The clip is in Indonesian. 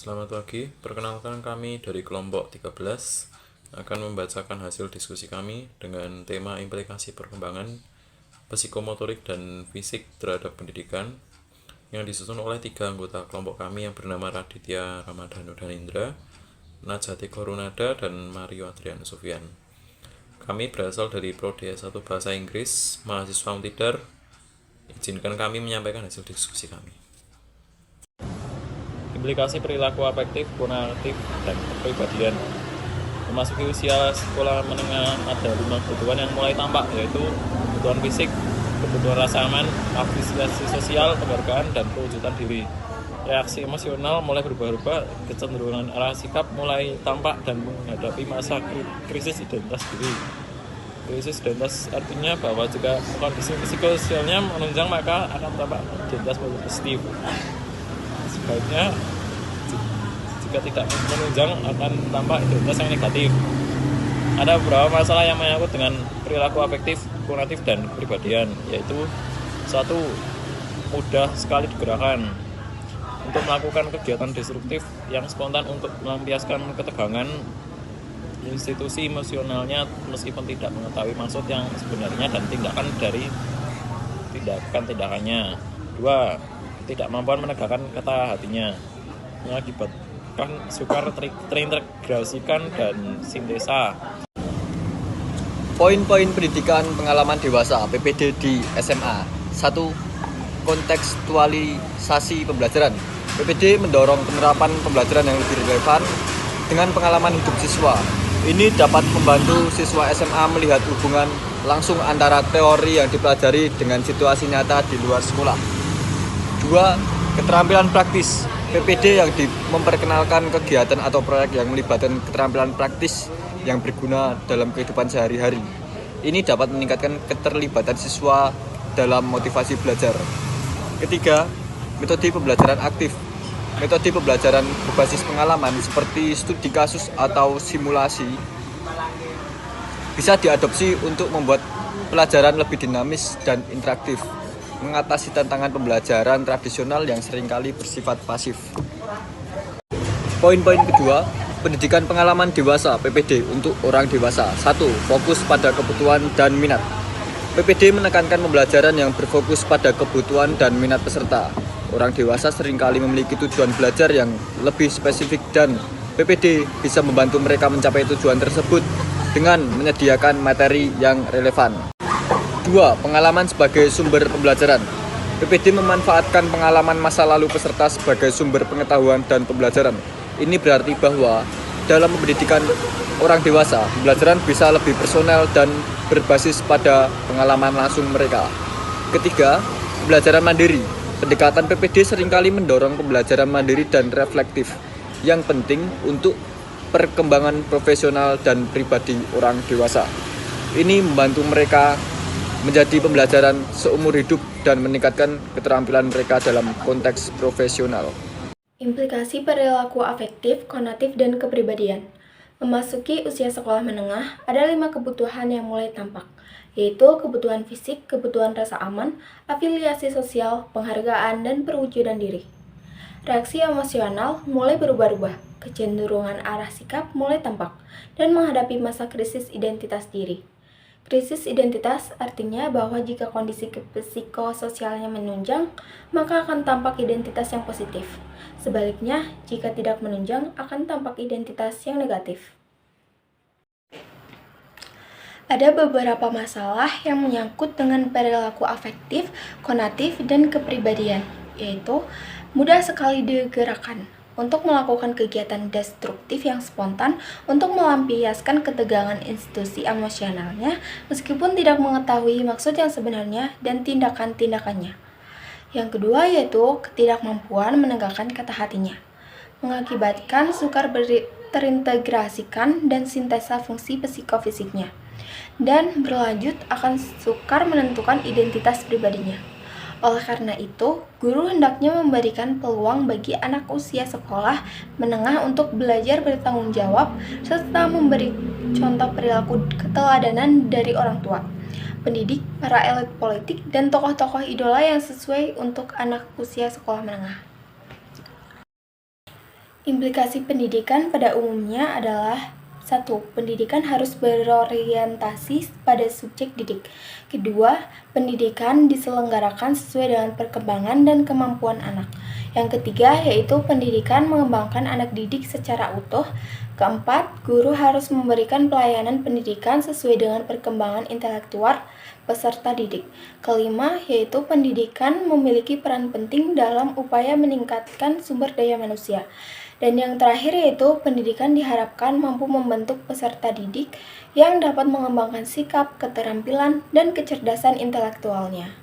Selamat pagi, perkenalkan kami dari kelompok 13 akan membacakan hasil diskusi kami dengan tema implikasi perkembangan psikomotorik dan fisik terhadap pendidikan yang disusun oleh 3 anggota kelompok kami yang bernama Raditya Ramadhanu Danindra, Najati Korunada, dan Mario Adrian Sufyan. Kami berasal dari Prodi S1 Bahasa Inggris, mahasiswa Untidar. Izinkan kami menyampaikan hasil diskusi kami. Implikasi perilaku afektif, konatif, dan kepribadian. Memasuki usia sekolah menengah ada 5 kebutuhan yang mulai tampak, yaitu kebutuhan fisik, kebutuhan rasa aman, apresiasi sosial, penghargaan, dan perwujudan diri. Reaksi emosional mulai berubah-ubah, kecenderungan arah sikap mulai tampak dan menghadapi masa krisis identitas diri. Krisis identitas artinya bahwa jika kondisi psikososialnya menunjang maka akan tampak identitas positif. Sebaliknya jika tidak menunjang akan tampak identitas yang negatif. Ada beberapa masalah yang menyangkut dengan perilaku afektif, konatif, dan kepribadian, yaitu 1. Mudah sekali digerakkan untuk melakukan kegiatan destruktif yang spontan untuk melampiaskan ketegangan institusi emosionalnya meskipun tidak mengetahui maksud yang sebenarnya dan tindakan dari tindakannya. 2. Ketidakmampuan menegakkan kata hatinya mengakibatkan sukar terintegrasikan dan sintesa. Poin-poin pendidikan pengalaman dewasa PPD di SMA. 1. Kontekstualisasi pembelajaran. PPD mendorong penerapan pembelajaran yang lebih relevan dengan pengalaman hidup siswa. Ini dapat membantu siswa SMA melihat hubungan langsung antara teori yang dipelajari dengan situasi nyata di luar sekolah. 2. Keterampilan praktis. PPD yang memperkenalkan kegiatan atau proyek yang melibatkan keterampilan praktis yang berguna dalam kehidupan sehari-hari. Ini dapat meningkatkan keterlibatan siswa dalam motivasi belajar. 3. Metode pembelajaran aktif. Metode pembelajaran berbasis pengalaman seperti studi kasus atau simulasi bisa diadopsi untuk membuat pelajaran lebih dinamis dan interaktif, mengatasi tantangan pembelajaran tradisional yang seringkali bersifat pasif. Poin-poin kedua, pendidikan pengalaman dewasa PPD untuk orang dewasa. 1. Fokus pada kebutuhan dan minat. PPD menekankan pembelajaran yang berfokus pada kebutuhan dan minat peserta. Orang dewasa seringkali memiliki tujuan belajar yang lebih spesifik dan PPD bisa membantu mereka mencapai tujuan tersebut dengan menyediakan materi yang relevan. 2. Pengalaman sebagai sumber pembelajaran. PPD memanfaatkan pengalaman masa lalu peserta sebagai sumber pengetahuan dan pembelajaran. Ini berarti bahwa dalam pendidikan orang dewasa, pembelajaran bisa lebih personal dan berbasis pada pengalaman langsung mereka. 3. Pembelajaran mandiri. Pendekatan PPD seringkali mendorong pembelajaran mandiri dan reflektif yang penting untuk perkembangan profesional dan pribadi orang dewasa. Ini membantu mereka menjadi pembelajaran seumur hidup dan meningkatkan keterampilan mereka dalam konteks profesional. Implikasi perilaku afektif, konatif, dan kepribadian. Memasuki usia sekolah menengah, ada 5 kebutuhan yang mulai tampak, yaitu kebutuhan fisik, kebutuhan rasa aman, afiliasi sosial, penghargaan, dan perwujudan diri. Reaksi emosional mulai berubah-ubah, kecenderungan arah sikap mulai tampak, dan menghadapi masa krisis identitas diri. Krisis identitas artinya bahwa jika kondisi psikososialnya menunjang, maka akan tampak identitas yang positif. Sebaliknya, jika tidak menunjang, akan tampak identitas yang negatif. Ada beberapa masalah yang menyangkut dengan perilaku afektif, konatif, dan kepribadian, yaitu mudah sekali digerakkan untuk melakukan kegiatan destruktif yang spontan untuk melampiaskan ketegangan institusi emosionalnya meskipun tidak mengetahui maksud yang sebenarnya dan tindakan-tindakannya. Yang kedua yaitu ketidakmampuan menegakkan kata hatinya, mengakibatkan sukar terintegrasikan dan sintesa fungsi psikofisiknya, dan berlanjut akan sukar menentukan identitas pribadinya. Oleh karena itu, guru hendaknya memberikan peluang bagi anak usia sekolah menengah untuk belajar bertanggung jawab serta memberi contoh perilaku keteladanan dari orang tua, pendidik, para elit politik, dan tokoh-tokoh idola yang sesuai untuk anak usia sekolah menengah. Implikasi pendidikan pada umumnya adalah: 1. Pendidikan harus berorientasi pada subjek didik. Kedua, pendidikan diselenggarakan sesuai dengan perkembangan dan kemampuan anak. Yang ketiga, yaitu pendidikan mengembangkan anak didik secara utuh. Keempat, guru harus memberikan pelayanan pendidikan sesuai dengan perkembangan intelektual peserta didik. Kelima, yaitu pendidikan memiliki peran penting dalam upaya meningkatkan sumber daya manusia. Dan yang terakhir yaitu pendidikan diharapkan mampu membentuk peserta didik yang dapat mengembangkan sikap, keterampilan, dan kecerdasan intelektualnya.